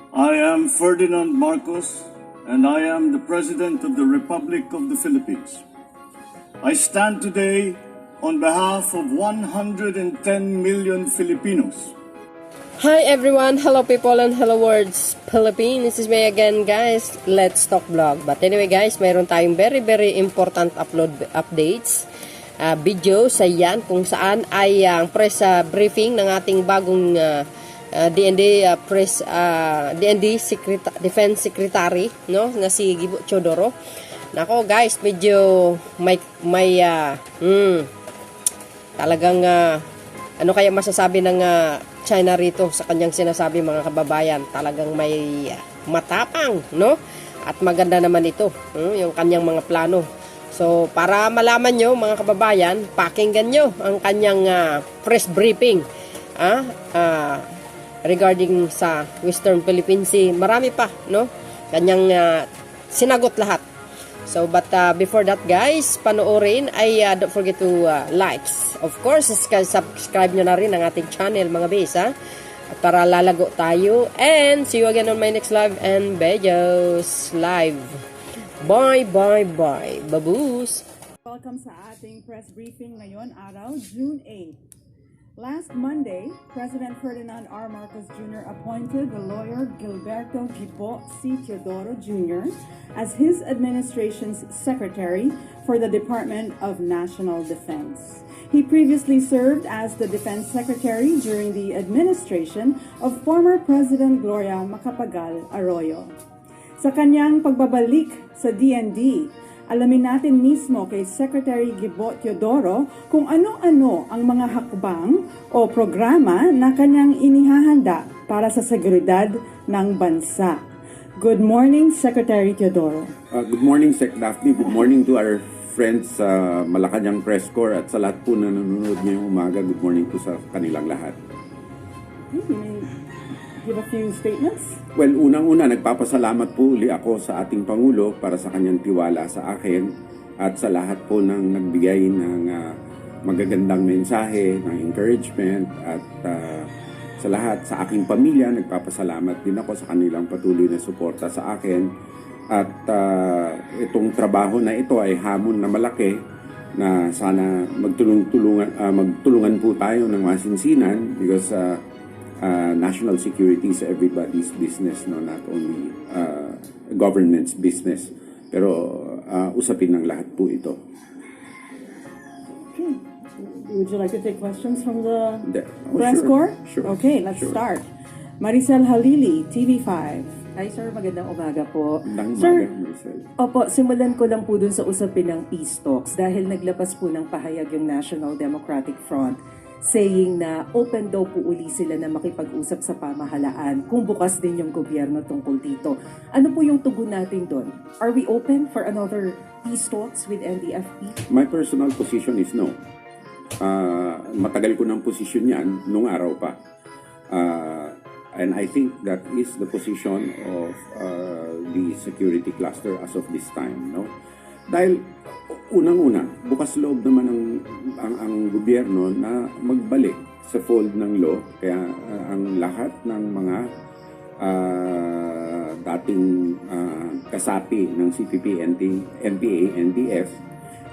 I am Ferdinand Marcos, and I am the President of the Republic of the Philippines. I stand today on behalf of 110 million Filipinos. Hi everyone, hello people and hello words Philippines. This is me again guys, Let's Talk Vlog. But anyway guys, mayroon tayong very important updates video sa yan kung saan ay ang press briefing ng ating bagong DND Defense Secretary, no, na si Gibo Theodoro. Nako guys, medyo may talagang ano kaya masasabi ng China rito sa kanyang sinasabi mga kababayan. Talagang may matapang, no? At maganda naman ito, yung kanyang mga plano. So, para malaman nyo mga kababayan, pakinggan nyo ang kanyang press briefing regarding sa Western Philippine Sea. Marami pa, no? Kanyang sinagot lahat. So, but before that guys, panoorin ay don't forget to likes. Of course, subscribe nyo na rin ang ating channel mga bes, para lalago tayo. And see you again on my next live and videos live. Bye. Baboos! Welcome sa ating press briefing ngayon, araw, June 8. Last Monday, President Ferdinand R. Marcos Jr. appointed the lawyer Gilberto Gibo C. Theodoro Jr. as his administration's secretary for the Department of National Defense. He previously served as the Defense Secretary during the administration of former President Gloria Macapagal Arroyo. Sa kanyang pagbabalik sa DND, alamin natin mismo kay Secretary Gibo Theodoro kung ano-ano ang mga hakbang o programa na kanyang inihahanda para sa seguridad ng bansa. Good morning, Secretary Theodoro. Good morning, Sec Daphne. Good morning to our friends sa Malacanang Press Corps at sa lahat po na nanonood ngayong umaga. Good morning po sa kanilang lahat. You may give a few statements? Well, unang-una, nagpapasalamat po uli ako sa ating Pangulo para sa kanyang tiwala sa akin at sa lahat po ng nagbigay ng magagandang mensahe, ng encouragement at sa lahat, sa aking pamilya, nagpapasalamat din ako sa kanilang patuloy na suporta sa akin. At itong trabaho na ito ay hamon na malaki na sana magtulungan po tayo ng masinsinan because national security is everybody's business, no, not only government's business, pero usapin ng lahat po ito. Okay. Would you like to take questions from the press corps? Sure. Okay, let's start. Maricel Halili, TV5. Hi sir, magandang umaga po. Magandang Sir, umaga, Maricel. opo, simulan ko lang po dun sa usapin ng peace talks dahil naglabas po ng pahayag yung National Democratic Front saying na open daw po uli sila na makipag-usap sa pamahalaan kung bukas din yung gobyerno tungkol dito. Ano po yung tugon natin doon? Are we open for another peace talks with NDFP? My personal position is no. Matagal ko ng posisyon yan nung araw pa. And I think that is the position of the security cluster as of this time, no? Dahil unang-una, bukas loob naman ang gobyerno na magbalik sa fold ng law, kaya ang lahat ng mga dating kasapi ng CPP, NPA, NDF,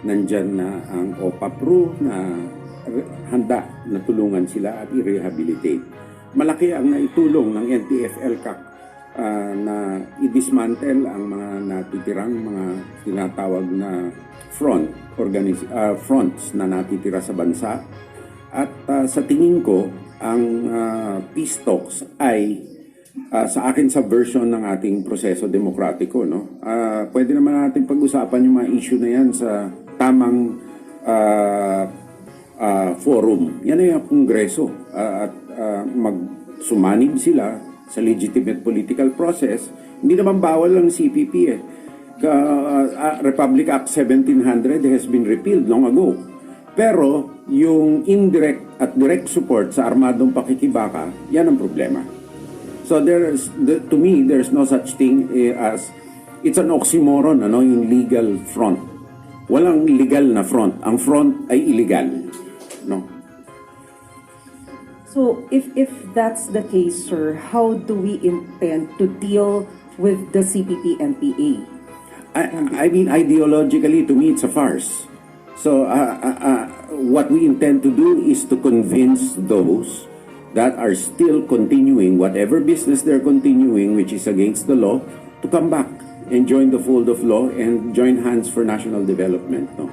nandyan na ang OPAPRO na handa na tulungan sila at i-rehabilitate. Malaki ang naitulong ng NTF-ELCAC na i-dismantle ang mga natitirang mga tinatawag na fronts na natitira sa bansa. At sa tingin ko, ang peace talks ay sa akin sa version ng ating proseso demokratiko, no? Pwede naman natin pag-usapan yung mga issue na yan sa tamang forum. Yan ay ang Kongreso at magsumanib sila sa legitimate political process. Hindi naman bawal ang CPP eh. Republic Act 1700 has been repealed long ago. Pero yung indirect at direct support sa armadong pakikibaka, yan ang problema. So to me, there's no such thing as, it's an oxymoron, ano, yung legal front. Walang legal na front. Ang front ay illegal. No? So if that's the case, sir, how do we intend to deal with the CPP MPA? I mean, ideologically, to me, it's a farce. So what we intend to do is to convince those that are still continuing whatever business they're continuing, which is against the law, to come back and join the fold of law and join hands for national development. No?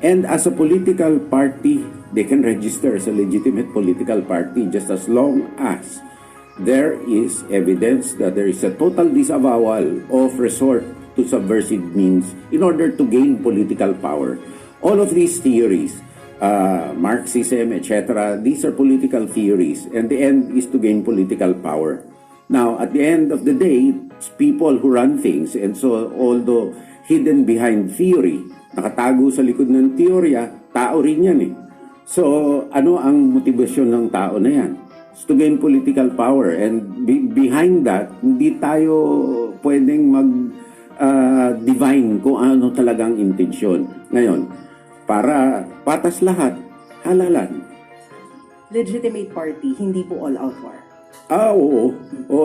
And as a political party, they can register as a legitimate political party just as long as there is evidence that there is a total disavowal of resort to subversive means in order to gain political power. All of these theories, Marxism, etc., these are political theories, and the end is to gain political power. Now, at the end of the day, it's people who run things, and so although hidden behind theory, nakatago sa likod ng teorya, tao rin yan eh. So, ano ang motivasyon ng tao na yan? It's to gain political power, and behind that, hindi tayo pwedeng divine kung ano talagang intensyon. Ngayon, para patas lahat, halalan. Legitimate party, hindi po all-out war. Oo.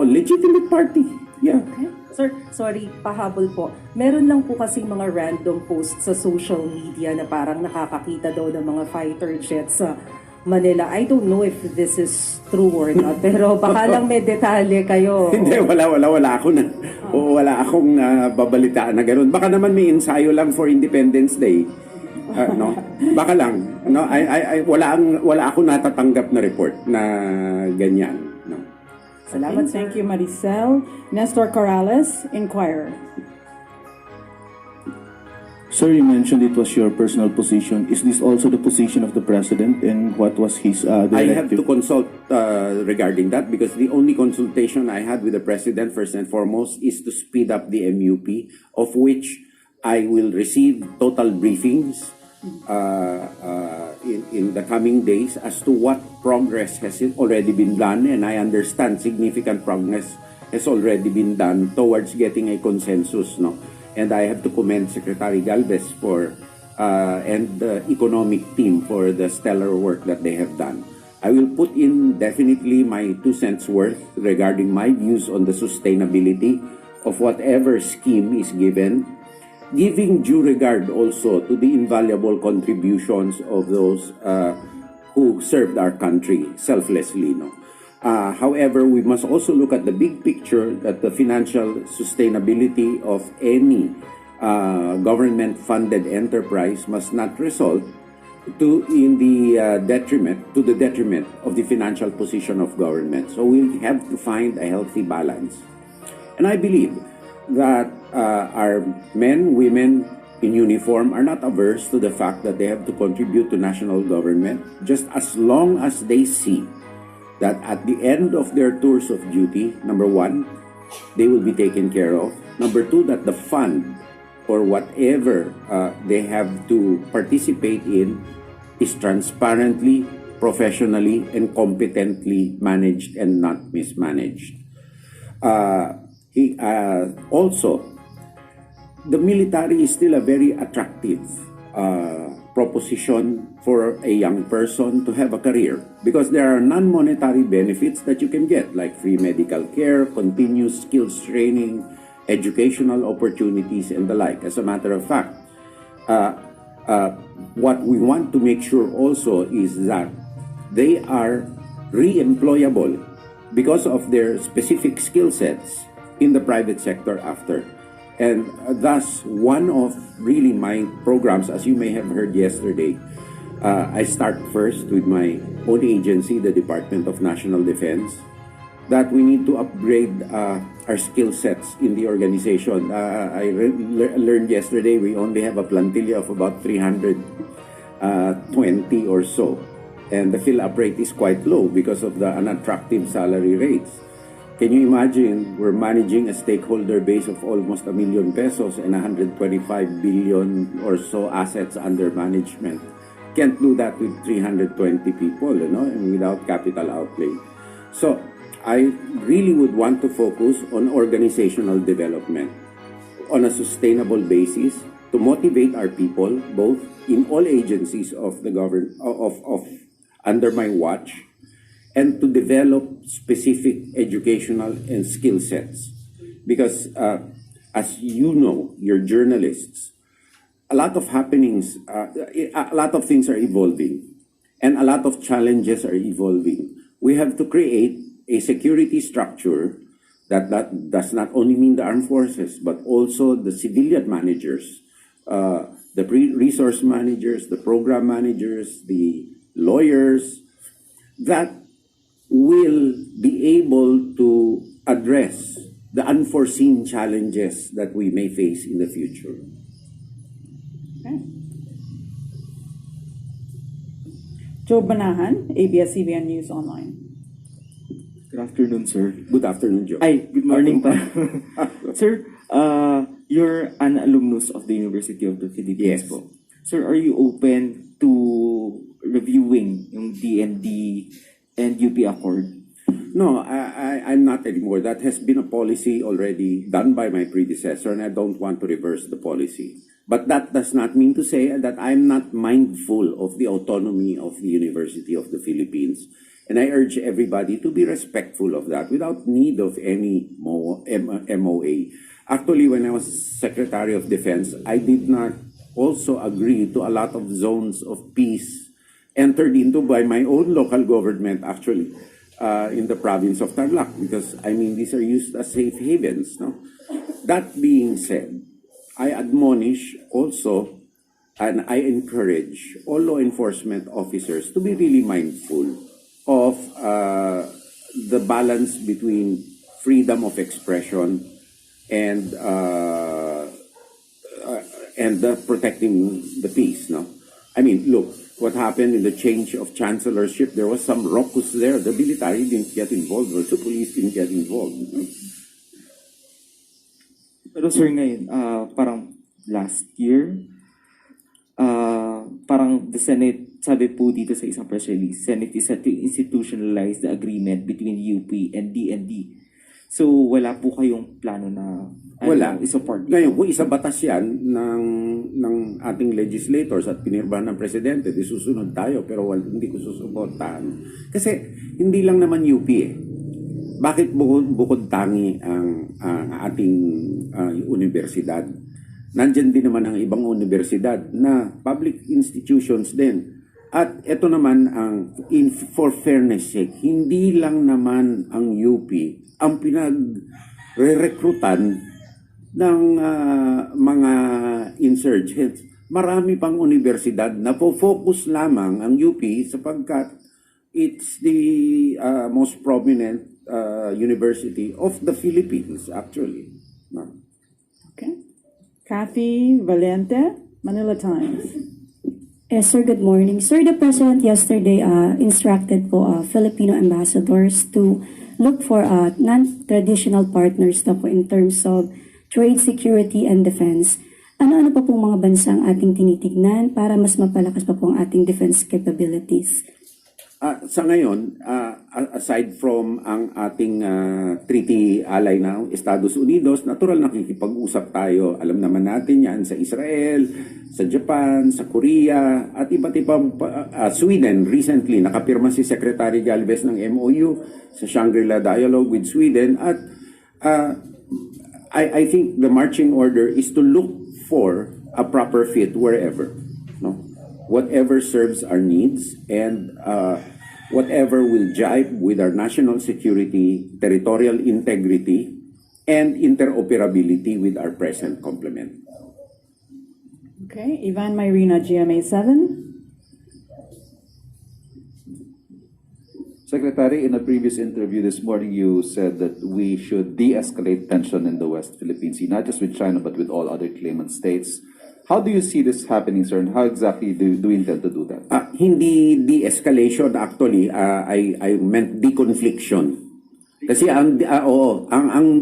Legitimate party. Yeah. Okay. Sir, sorry, pahabol po. Meron lang po kasing mga random posts sa social media na parang nakakakita daw ng mga fighter jets sa Manila. I don't know if this is true or not, pero baka lang may detalye kayo. Hindi, wala ako na. Wala akong babalitaan na gano'n. Baka naman may ensayo lang for Independence Day. No? Baka lang. No? Wala akong natatanggap na report na ganyan. No? Salamat. Thank you, Maricel. Nestor Corrales, Inquirer. Sir, you mentioned it was your personal position. Is this also the position of the president, and what was his directive? I have to consult regarding that, because the only consultation I had with the president, first and foremost, is to speed up the MUP, of which I will receive total briefings in the coming days as to what progress has already been done, and I understand significant progress has already been done towards getting a consensus, no? And I have to commend Secretary Galvez and the economic team for the stellar work that they have done. I will put in definitely my 2 cents worth regarding my views on the sustainability of whatever scheme is given, giving due regard also to the invaluable contributions of those who served our country selflessly. No? However, we must also look at the big picture, that the financial sustainability of any government-funded enterprise must not result to the detriment of the financial position of government. So we have to find a healthy balance. And I believe that our men, women in uniform are not averse to the fact that they have to contribute to national government, just as long as they see that at the end of their tours of duty, number one, they will be taken care of. Number two, that the fund or whatever they have to participate in is transparently, professionally, and competently managed and not mismanaged. Also, the military is still a very attractive proposition for a young person to have a career, because there are non-monetary benefits that you can get, like free medical care, continuous skills training, educational opportunities, and the like. As a matter of fact, what we want to make sure also is that they are re-employable because of their specific skill sets in the private sector after. And thus, one of really my programs, as you may have heard yesterday, I start first with my own agency, the Department of National Defense, that we need to upgrade our skill sets in the organization. I learned yesterday we only have a plantilla of about 320 or so. And the fill-up rate is quite low because of the unattractive salary rates. Can you imagine, we're managing a stakeholder base of almost 1 million pesos and 125 billion or so assets under management. Can't do that with 320 people, and without capital outlay. So, I really would want to focus on organizational development on a sustainable basis to motivate our people, both in all agencies of the government, of under my watch, and to develop specific educational and skill sets. Because as you know, you're journalists, a lot of happenings, a lot of things are evolving, and a lot of challenges are evolving. We have to create a security structure that does not only mean the armed forces, but also the civilian managers, the resource managers, the program managers, the lawyers, that will be able to address the unforeseen challenges that we may face in the future. Okay. Joe Banahan, ABS-CBN News Online. Good afternoon, sir. Good afternoon, Joe. Ay, good morning pa. Sir, you're an alumnus of the University of the Philippines Yes. po. Sir, are you open to reviewing yung DND and UP Accord? No, I'm not anymore. That has been a policy already done by my predecessor, and I don't want to reverse the policy. But that does not mean to say that I'm not mindful of the autonomy of the University of the Philippines. And I urge everybody to be respectful of that without need of any MOA. Actually, when I was Secretary of Defense, I did not also agree to a lot of zones of peace entered into by my own local government, actually, in the province of Tarlac, because, I mean, these are used as safe havens. No? That being said, I admonish also, and I encourage all law enforcement officers to be really mindful of the balance between freedom of expression and protecting the peace. No, I mean, look what happened in the change of chancellorship. There was some raucous there. The military didn't get involved, or the police didn't get involved. No? Pero sir, ngayon, parang last year, parang the Senate, sabi po dito sa isang press release, Senate is set to institutionalize the agreement between UP and DND. So, wala po kayong plano na i-support? Ngayon, kung isa batas yan ng ating legislators at pinirmahan ng presidente, di susunod tayo, pero hindi ko susuportahan. Kasi, hindi lang naman UP eh. Bakit bukod tangi ang ating universidad? Nandyan din naman ang ibang universidad na public institutions din. At ito naman for fairness sake, hindi lang naman ang UP ang pinag-rekrutan ng mga insurgents. Marami pang universidad na focus lamang ang UP sapagkat it's the most prominent university of the Philippines, actually. No? Okay. Kathy Valente, Manila Times. Yes, sir. Good morning. Sir, the President yesterday instructed po Filipino ambassadors to look for non-traditional partners na po in terms of trade, security, and defense. Ano-ano pa pong mga bansang ating tinitignan para mas mapalakas pa po ang ating defense capabilities? Sa ngayon, aside from ang ating treaty ally na Estados Unidos, natural nakikipag-usap tayo. Alam naman natin yan sa Israel, sa Japan, sa Korea, at iba't ibang Sweden. Recently, nakapirma si Secretary Galvez ng MOU sa Shangri-La Dialogue with Sweden. At I think the marching order is to look for a proper fit wherever. No? Whatever serves our needs and whatever will jibe with our national security, territorial integrity, and interoperability with our present complement. Okay. Ivan Myrina, GMA 7. Secretary, in a previous interview this morning, you said that we should de-escalate tension in the West Philippine Sea, not just with China, but with all other claimant states. How do you see this happening, sir, and how exactly do you intend to do that? Hindi de-escalation, actually. I meant deconfliction. Kasi ang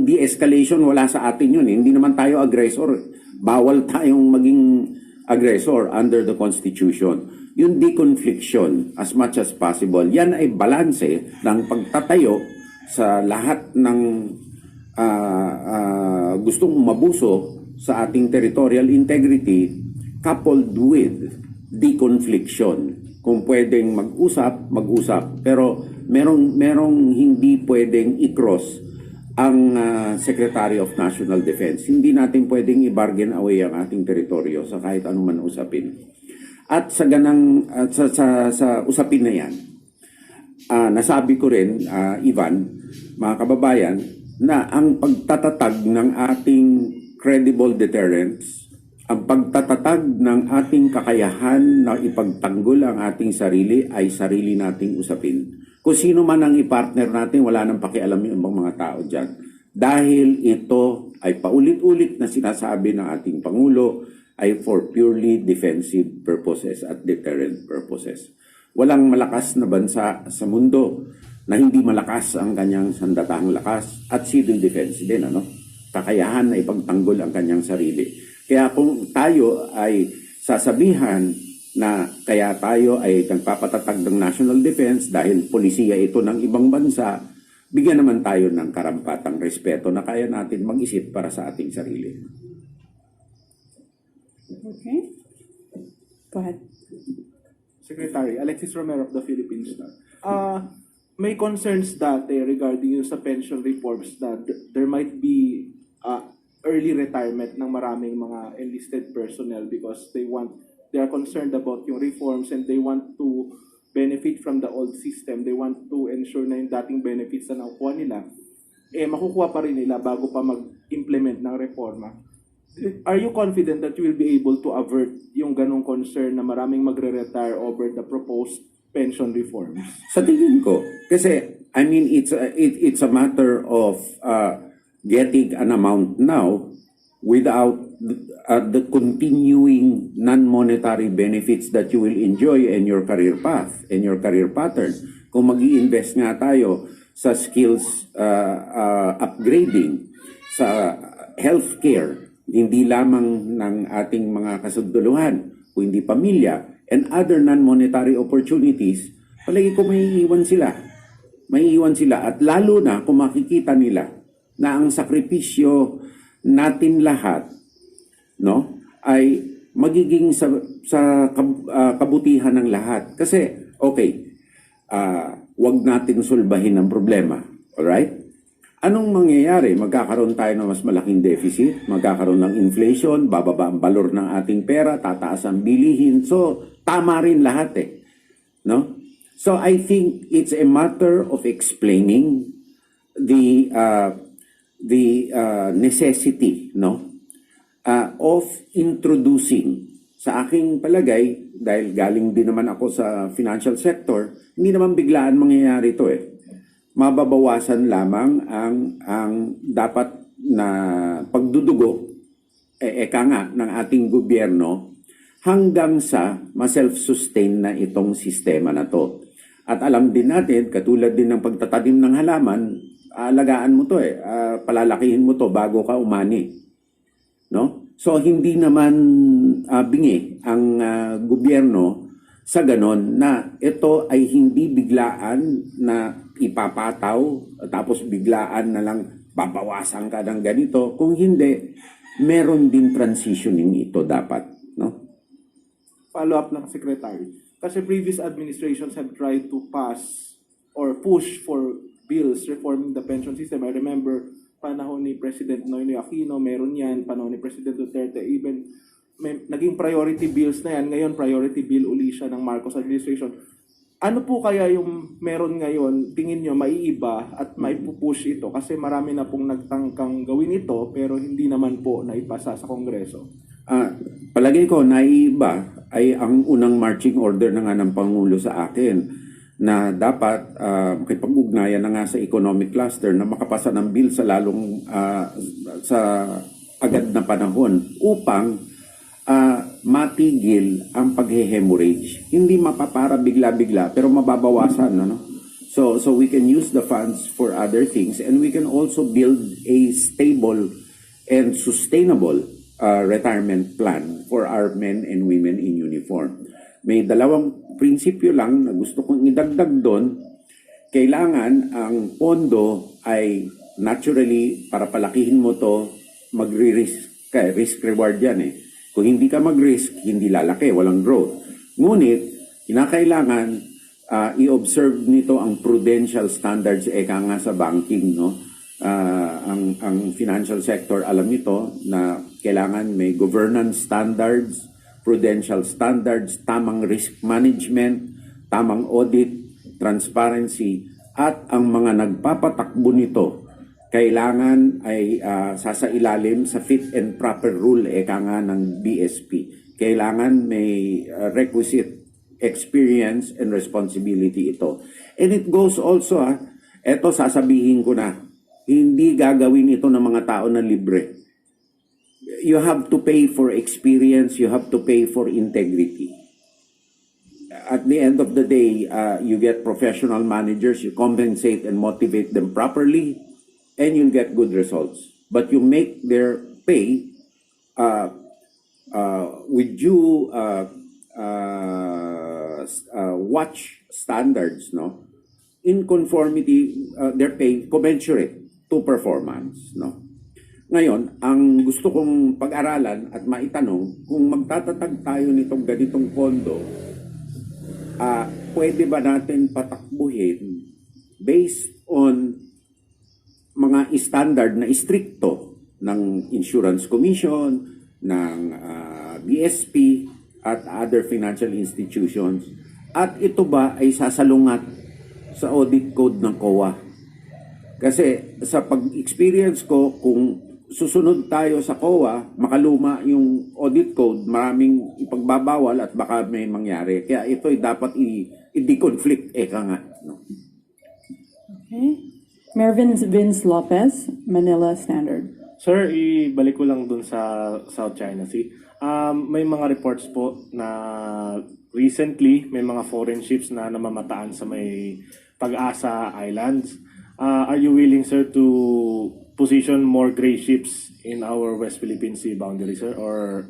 de-escalation, wala sa atin yun. Hindi naman tayo aggressor. Bawal tayong maging aggressor under the Constitution. Yung deconfliction, as much as possible, yan ay balanse ng pagtatayo sa lahat ng gustong umabuso sa ating territorial integrity coupled with deconfliction. Kung pwedeng mag-usap, mag-usap. Pero merong hindi pwedeng i-cross ang Secretary of National Defense. Hindi natin pwedeng i-bargain away ang ating teritoryo sa kahit anuman usapin. At sa usapin na yan, nasabi ko rin, Ivan, mga kababayan, na ang pagtatatag ng ating credible deterrence, ang pagtatatag ng ating kakayahan na ipagtanggol ang ating sarili ay sarili nating usapin. Kung sino man ang i-partner natin, wala nang pakialam yung ibang mga tao dyan. Dahil ito ay paulit-ulit na sinasabi ng ating Pangulo ay for purely defensive purposes at deterrent purposes. Walang malakas na bansa sa mundo na hindi malakas ang kanyang sandatahang lakas at civil defense din, kakayahan na ipagtanggol ang kanyang sarili. Kaya kung tayo ay sasabihan na kaya tayo ay nagpapatatag ng national defense dahil polisiya ito ng ibang bansa, bigyan naman tayo ng karampatang respeto na kaya natin mag-isip para sa ating sarili. Okay. Go ahead. Secretary, Alexis Romero of the Philippines. May concerns dati regarding yung sa pension reforms that there might be early retirement ng maraming mga enlisted personnel because they are concerned about yung reforms and they want to benefit from the old system. They want to ensure na yung dating benefits na nakukuha nila, makukuha pa rin nila bago pa mag-implement ng reforma. Are you confident that you will be able to avert yung ganong concern na maraming magre-retire over the proposed pension reforms? Sa tingin ko, kasi I mean it's a matter of getting an amount now without the continuing non-monetary benefits that you will enjoy in your career path, in your career pattern. Kung mag-i-invest nga tayo sa skills upgrading, sa healthcare, hindi lamang ng ating mga kasunduluhan, kundi pamilya, and other non-monetary opportunities, palagi ko may iwan sila. May iwan sila. At lalo na kung makikita nila na ang sakripisyo natin lahat ay magiging sa kabutihan ng lahat. Kasi, okay, wag natin sulbahin ang problema. Alright? Anong mangyayari? Magkakaroon tayo ng mas malaking deficit, magkakaroon ng inflation, bababa ang valor ng ating pera, tataas ang bilihin. So, tama rin lahat no? So, I think it's a matter of explaining the necessity of introducing, sa aking palagay, dahil galing din naman ako sa financial sector, hindi naman biglaan mangyayari ito mababawasan lamang ang dapat na pagdudugo ng ating gobyerno hanggang sa ma-self-sustain na itong sistema na to. At alam din natin, katulad din ng pagtatanim ng halaman, alagaan mo to palalakihin mo to bago ka umani. So hindi naman bingi ang gobyerno sa ganon na ito ay hindi biglaan na ipapataw tapos biglaan na lang babawasan ka ng ganito. Kung hindi, meron din transitioning ito dapat. Follow up lang, Secretary. Kasi previous administrations have tried to pass or push for bills reforming the pension system. I remember panahon ni President Noynoy Aquino, meron yan. Panahon ni President Duterte, even naging priority bills na yan. Ngayon, priority bill uli siya ng Marcos administration. Ano po kaya yung meron ngayon, tingin nyo, maiiba at maipupush ito? Kasi marami na pong nagtangkang gawin ito, pero hindi naman po naipasa sa Kongreso. Palagay ko, naiiba ay ang unang marching order na nga ng Pangulo sa akin na dapat makipag-ugnayan na nga sa economic cluster na makapasa ng bill sa lalong sa agad na panahon upang matigil ang pag-hemorrhage. Hindi mapapara bigla-bigla pero mababawasan. So we can use the funds for other things and we can also build a stable and sustainable retirement plan for our men and women in uniform. May dalawang prinsipyo lang na gusto kong idagdag doon. Kailangan ang pondo ay naturally, para palakihin mo to, magre-risk ka. Risk-reward yan Kung hindi ka mag-risk, hindi lalaki, walang growth. Ngunit, Kinakailangan i-observe nito ang prudential standards eka nga sa banking, no? Ang financial sector alam nito na kailangan may governance standards, prudential standards, tamang risk management, tamang audit, transparency, at ang mga nagpapatakbo nito kailangan ay sasailalim sa fit and proper rule eka nga ng BSP. Kailangan may requisite experience and responsibility ito. And it goes also, eto sasabihin ko na, hindi gagawin ito ng mga tao na libre. You have to pay for experience, you have to pay for integrity. At the end of the day, you get professional managers, you compensate and motivate them properly, and you'll get good results. But you make their pay with due watch standards, no? In conformity, their pay commensurate to performance, no? Ngayon, ang gusto kong pag-aralan at maitanong, kung magtatatag tayo nitong ganitong pondo, pwede ba natin patakbuhin based on mga standard na istrikto ng Insurance Commission, ng BSP, at other financial institutions? At ito ba ay sasalungat sa audit code ng COA? Kasi sa pag-experience ko, kung susunod tayo sa COA, makaluma yung audit code, maraming ipagbabawal at baka may mangyari. Kaya ito ay dapat i-deconflict, eka nga. No? Okay. Mervin Vince Lopez, Manila Standard. Sir, ibalik ko lang dun sa South China Sea. May mga reports po na recently may mga foreign ships na namamataan sa may Pag-asa Islands. Are you willing, sir, to position more gray ships in our West Philippine Sea boundary, sir? Or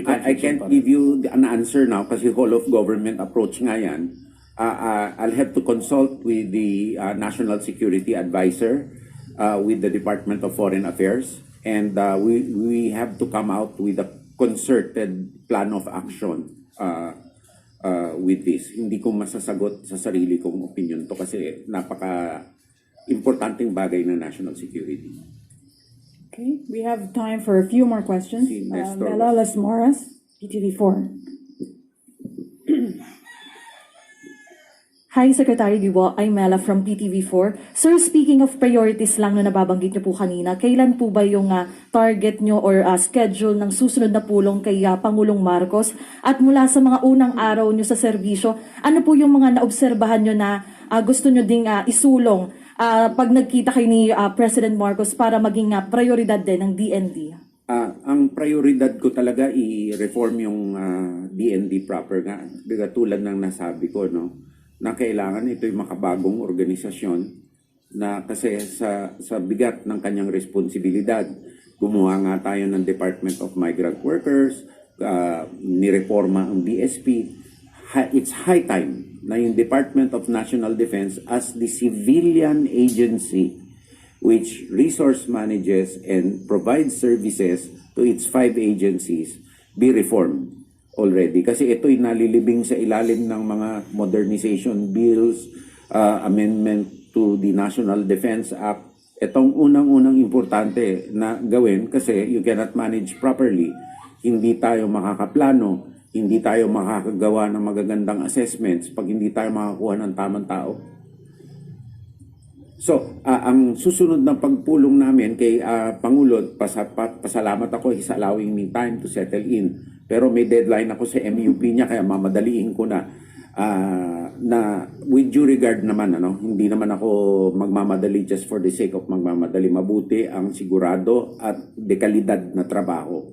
I can't give you an answer now kasi whole of government approach nga yan. I'll have to consult with the National Security Advisor, with the Department of Foreign Affairs, and we have to come out with a concerted plan of action with this. Hindi ko masasagot sa sarili kong opinion to kasi napaka-importanting bagay na national security. Okay, we have time for a few more questions. Si Nestor. Mela Las Moras, PTV4. Hi, Secretary Gibo. I'm Mela from PTV4. Sir, speaking of priorities lang na nababanggit niyo po kanina, kailan po ba yung target niyo or schedule ng susunod na pulong kay Pangulong Marcos? At mula sa mga unang araw niyo sa serbisyo, ano po yung mga naobserbahan niyo na gusto niyo ding isulong pag nagkita kayo ni President Marcos para maging prioridad din ng DND? Ang prioridad ko talaga i-reform yung DND proper nga. Tulad ng nasabi ko, no? Na kailangan ito'y makabagong organisasyon na kasi sa bigat ng kanyang responsibilidad. Gumawa nga tayo ng Department of Migrant Workers, nireforma ang BSP. It's high time na yung Department of National Defense as the civilian agency which resource manages and provides services to its 5 agencies be reformed already. Kasi ito'y nalilibing sa ilalim ng mga modernization bills, amendment to the National Defense Act. Itong unang-unang importante na gawin kasi you cannot manage properly. Hindi tayo makakaplano, hindi tayo makakagawa ng magagandang assessments pag hindi tayo makakuha ng tamang tao. So, ang susunod na pagpulong namin kay Pangulo, pasalamat ako, he's allowing me time to settle in. Pero may deadline ako sa MUP niya, kaya mamadaliin ko na. Na with due regard naman, hindi naman ako magmamadali just for the sake of magmamadali. Mabuti ang sigurado at dekalidad na trabaho.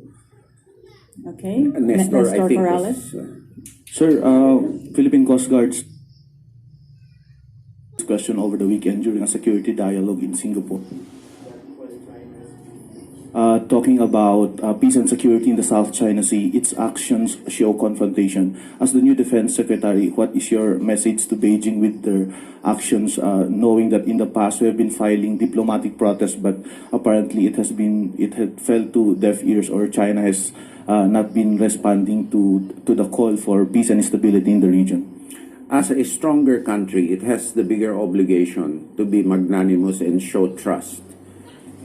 Okay. Nestor, I think Morales. Sir, Philippine Coast Guard's question over the weekend during a security dialogue in Singapore. Talking about peace and security in the South China Sea, its actions show confrontation. As the new Defense Secretary, what is your message to Beijing with their actions, knowing that in the past we have been filing diplomatic protests, but apparently it had fell to deaf ears, or China has not been responding to the call for peace and stability in the region? As a stronger country, it has the bigger obligation to be magnanimous and show trust,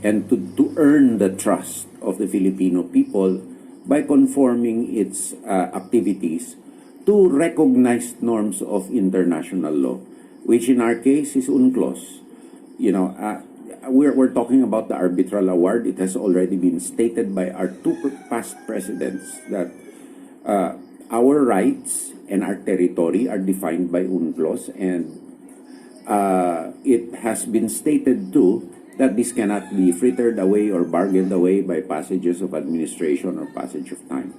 and to earn the trust of the Filipino people by conforming its activities to recognized norms of international law, which in our case is UNCLOS. We're talking about the arbitral award. It has already been stated by our two past presidents that our rights and our territory are defined by UNCLOS, and it has been stated too that this cannot be frittered away or bargained away by passages of administration or passage of time.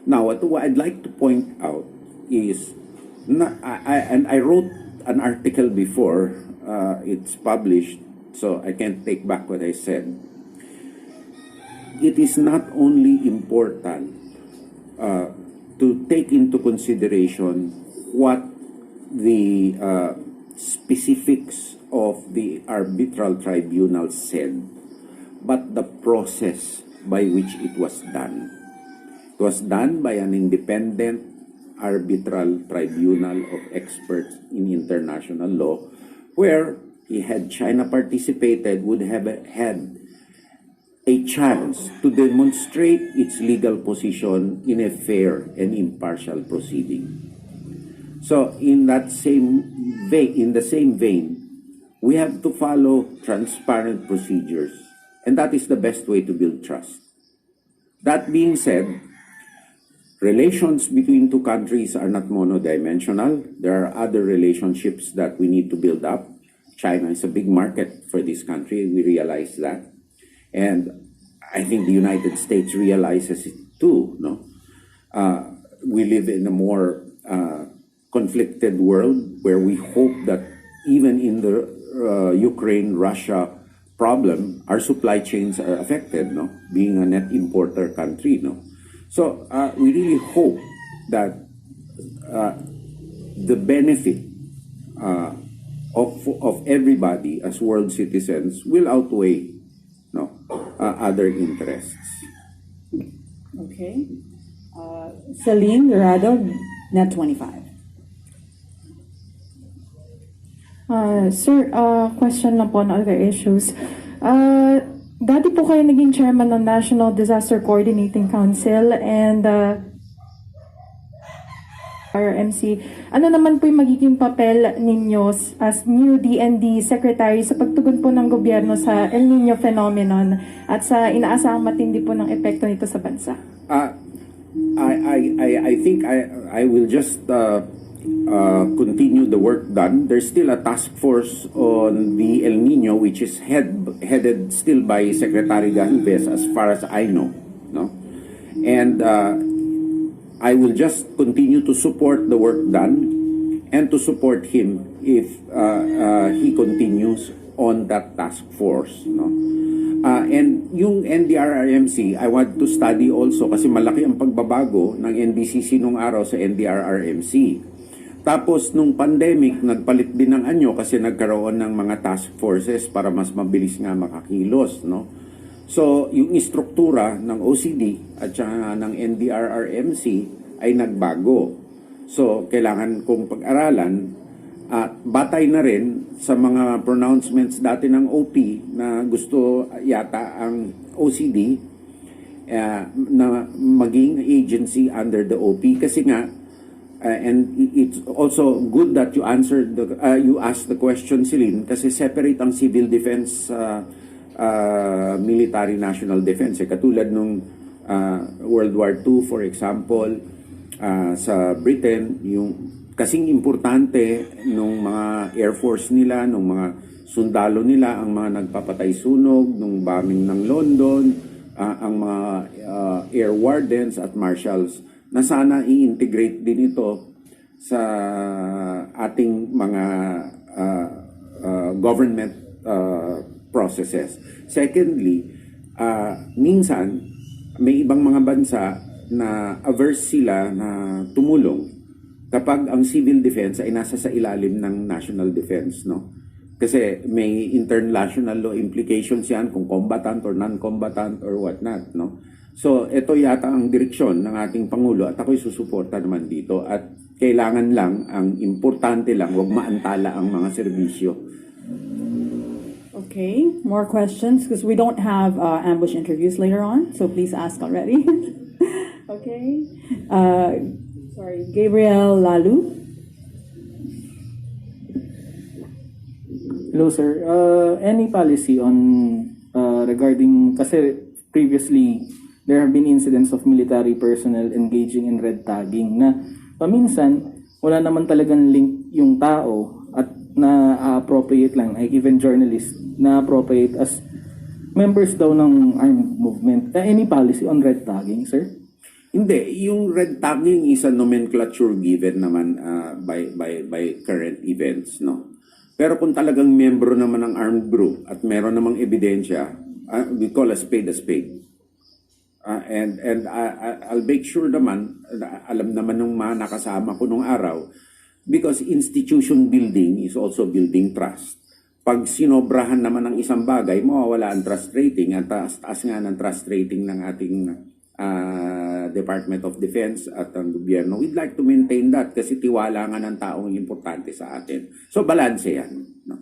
Now, what I'd like to point out is, I wrote an article before it's published, so I can't take back what I said. It is not only important to take into consideration what the specifics of the arbitral tribunal said, but the process by which it was done. It was done by an independent arbitral tribunal of experts in international law, where had China participated, would have had a chance to demonstrate its legal position in a fair and impartial proceeding. So in the same vein, we have to follow transparent procedures, and that is the best way to build trust. That being said, relations between two countries are not monodimensional. There are other relationships that we need to build up. China is a big market for this country. We realize that. And I think the United States realizes it too. No? We live in a more conflicted world where we hope that even in the Ukraine-Russia problem, our supply chains are affected, no? Being a net importer country. No? So we really hope that the benefit of everybody as world citizens will outweigh other interests. Okay. Celine Dorado, Net 25. Sir, question lang po on other issues. Dati po kayo naging chairman ng National Disaster Coordinating Council and RMC. Ano naman po yung magiging papel ninyo as new DND Secretary sa pagtugon po ng gobyerno sa El Niño phenomenon at sa inaasahang matindi po ng epekto nito sa bansa? I think I will just continue the work done. There's still a task force on the El Niño, which is headed still by Secretary Galvez, as far as I know. No? And I will just continue to support the work done and to support him if he continues on that task force. No? And yung NDRRMC, I want to study also kasi malaki ang pagbabago ng NBCC nung araw sa NDRRMC. Tapos nung pandemic, nagpalit din ng anyo kasi nagkaroon ng mga task forces para mas mabilis nga makakilos. No? So yung istruktura ng OCD at saka ng NDRRMC ay nagbago. So kailangan kong pag-aralan at batay na rin sa mga pronouncements dati ng OP na gusto yata ang OCD na maging agency under the OP kasi nga and it's also good that you answered you asked the question, Celine, kasi separate ang civil defense military national defense katulad nung World War II, for example, sa Britain, yung kasing importante nung mga Air Force nila, nung mga sundalo nila, ang mga nagpapatay sunog, nung bombing ng London, ang mga air wardens at marshals, na sana i-integrate din ito sa ating mga government processes. Secondly, minsan, may ibang mga bansa na averse sila na tumulong kapag ang civil defense ay nasa sa ilalim ng national defense, no? Kasi may international law implications yan kung combatant or non-combatant or whatnot, no? So, ito yata ang direksyon ng ating Pangulo at ako'y susuporta naman dito at kailangan lang, ang importante lang, huwag maantala ang mga serbisyo. Okay, more questions because we don't have ambush interviews later on, so please ask already. Okay. Sorry, Gabriel Lalu. Hello, sir. Any policy on regarding, kasi previously there have been incidents of military personnel engaging in red tagging na paminsan wala naman talagang link yung tao at na-appropriate lang, like even journalists na-appropriate as members daw ng armed movement. Any policy on red tagging, sir? Hindi, yung red tagging is a nomenclature given naman by current events, no? Pero kung talagang membro naman ng armed group at meron namang ebidensya, we call a spade a spade. And I'll make sure naman, alam naman ng mga nakasama ko nung araw, because institution building is also building trust. Pag sinobrahan naman ng isang bagay, mawawala ang trust rating. At taas nga ng trust rating ng ating Department of Defense at ang gobyerno. We'd like to maintain that kasi tiwala nga ng taong importante sa atin. So, balanse yan. No?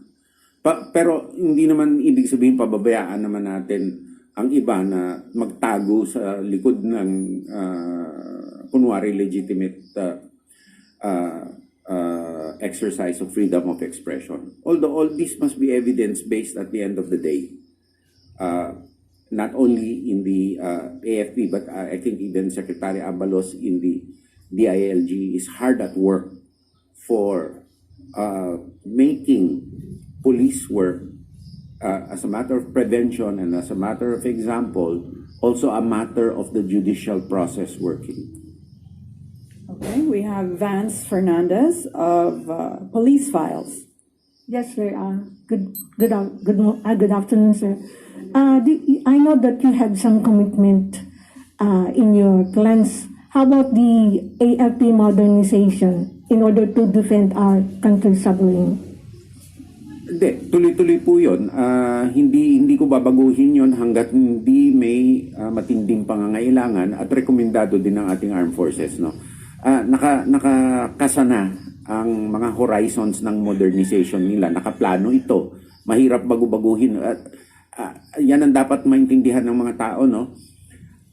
Pero hindi naman ibig sabihin pababayaan naman natin ang iba na magtago sa likod ng kunwari legitimate exercise of freedom of expression. Although all this must be evidence-based at the end of the day. Not only in the AFP, but I think even Secretary Abalos in the DILG is hard at work for making police work as a matter of prevention and as a matter of example, also a matter of the judicial process working. Okay, we have Vance Fernandez of Police Files. Yes, sir. Good afternoon, sir. I know that you have some commitment in your plans. How about the AFP modernization in order to defend our country's sovereignty? Hindi, tuloy-tuloy po yun. Hindi ko babaguhin yun hanggat hindi may matinding pangangailangan at rekomendado din ng ating armed forces. No? Nakakasana ang mga horizons ng modernization nila. Nakaplano ito. Mahirap bago-baguhin. Yan ang dapat maintindihan ng mga tao. No?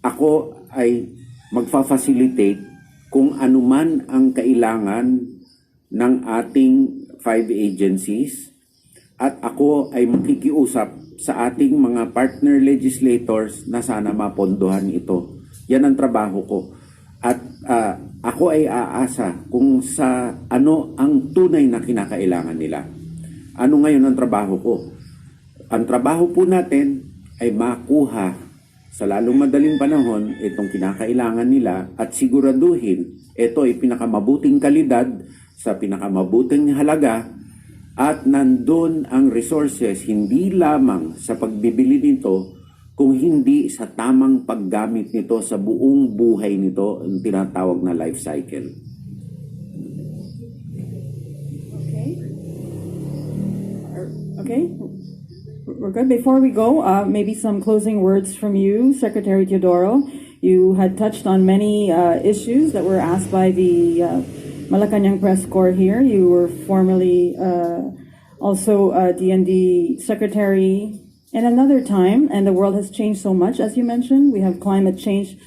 Ako ay magfa-facilitate kung anuman ang kailangan ng ating 5 agencies at ako ay makikiusap sa ating mga partner legislators na sana mapondohan ito. Yan ang trabaho ko. At ako ay aasa kung sa ano ang tunay na kinakailangan nila. Ano ngayon ang trabaho ko? Ang trabaho po natin ay makuha sa lalong madaling panahon itong kinakailangan nila at siguraduhin ito ay pinakamabuting kalidad sa pinakamabuting halaga at nandun ang resources hindi lamang sa pagbibili nito kung hindi sa tamang paggamit nito sa buong buhay nito ang tinatawag na life cycle. Okay. We're good. Before we go, maybe some closing words from you, Secretary Theodoro. You had touched on many issues that were asked by the Malacanang Press Corps here. You were formerly also DND Secretary in another time, and the world has changed so much, as you mentioned. We have climate change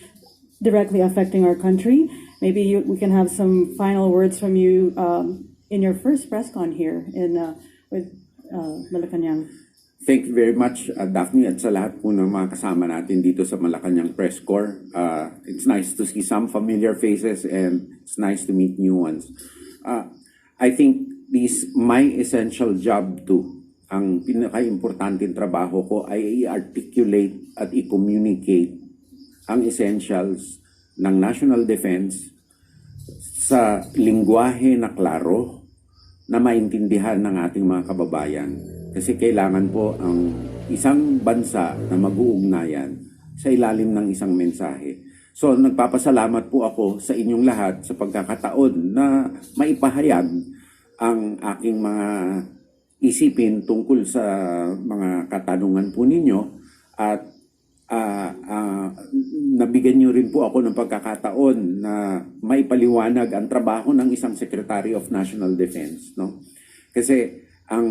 directly affecting our country. Maybe we can have some final words from you in your first press con here with Malacanang. Thank you very much, Daphne, at sa lahat po ng mga kasama natin dito sa Malacanang Press Corps. It's nice to see some familiar faces and it's nice to meet new ones. I think this my essential job too. Ang pinaka-importanting trabaho ko ay i-articulate at i-communicate ang essentials ng national defense sa lingwahe na klaro na maintindihan ng ating mga kababayan. Kasi kailangan po ang isang bansa na mag-uugnayan sa ilalim ng isang mensahe. So nagpapasalamat po ako sa inyong lahat sa pagkakataon na maipahayag ang aking mga isipin tungkol sa mga katanungan po ninyo at nabigyan niyo rin po ako ng pagkakataon na maipaliwanag ang trabaho ng isang Secretary of National Defense, no? Kasi ang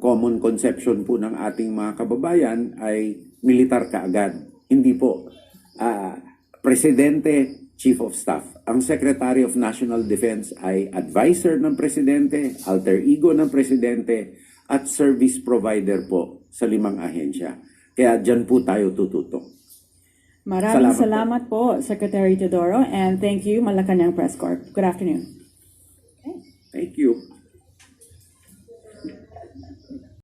common conception po ng ating mga kababayan ay militar kaagad. Hindi po. Presidente, Chief of Staff. Ang Secretary of National Defense ay advisor ng Presidente, alter ego ng Presidente, at service provider po sa 5 ahensya. Kaya dyan po tayo tututok. Maraming salamat po, Secretary Theodoro, and thank you, Malacanang Press Corp. Good afternoon. Thank you.